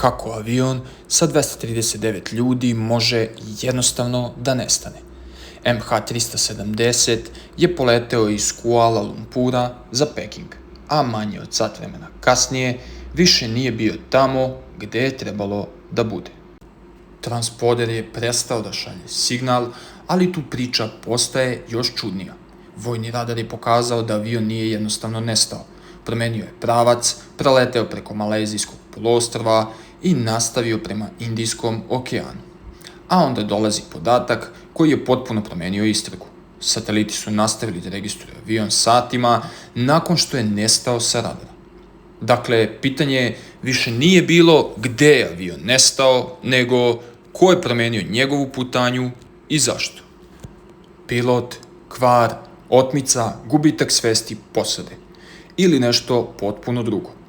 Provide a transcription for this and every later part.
kako avion sa 239 ljudi može jednostavno da nestane. MH370 je poleteo iz Kuala Lumpura za Peking, a manje od sat vremena kasnije više nije bio tamo gde je trebalo da bude. Transponder je prestao da šalje signal, ali tu priča postaje još čudnija. Vojni radar je pokazao da avion nije jednostavno nestao. Promenio je pravac, preleteo preko Malezijskog poluostrva i nastavio prema Indijskom okeanu. A onda dolazi podatak koji je potpuno promenio istragu. Sateliti su nastavili da registruju avion satima nakon što je nestao sa radara. Dakle, pitanje više nije bilo gde je avion nestao, nego ko je promenio njegovu putanju i zašto. Pilot, kvar, otmica, gubitak svesti posade ili nešto potpuno drugo.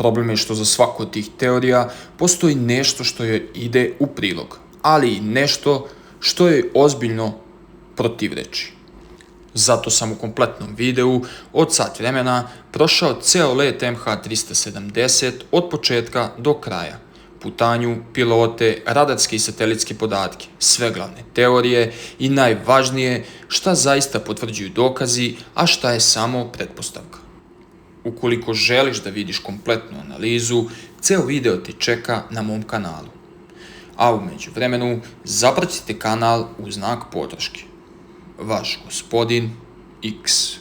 Problem je što za svaku od tih teorija postoji nešto što joj ide u prilog, ali i nešto što joj ozbiljno protivreči. Zato sam u kompletnom videu od sat vremena prošao ceo let MH370 od početka do kraja. Putanju, pilote, radarske i satelitske podatke, sve glavne teorije i najvažnije šta zaista potvrđuju dokazi, a šta je samo pretpostavka. Ukoliko želiš da vidiš kompletnu analizu, ceo video te čeka na mom kanalu. A u međuvremenu zapratite kanal u znak podrške. Vaš gospodin X.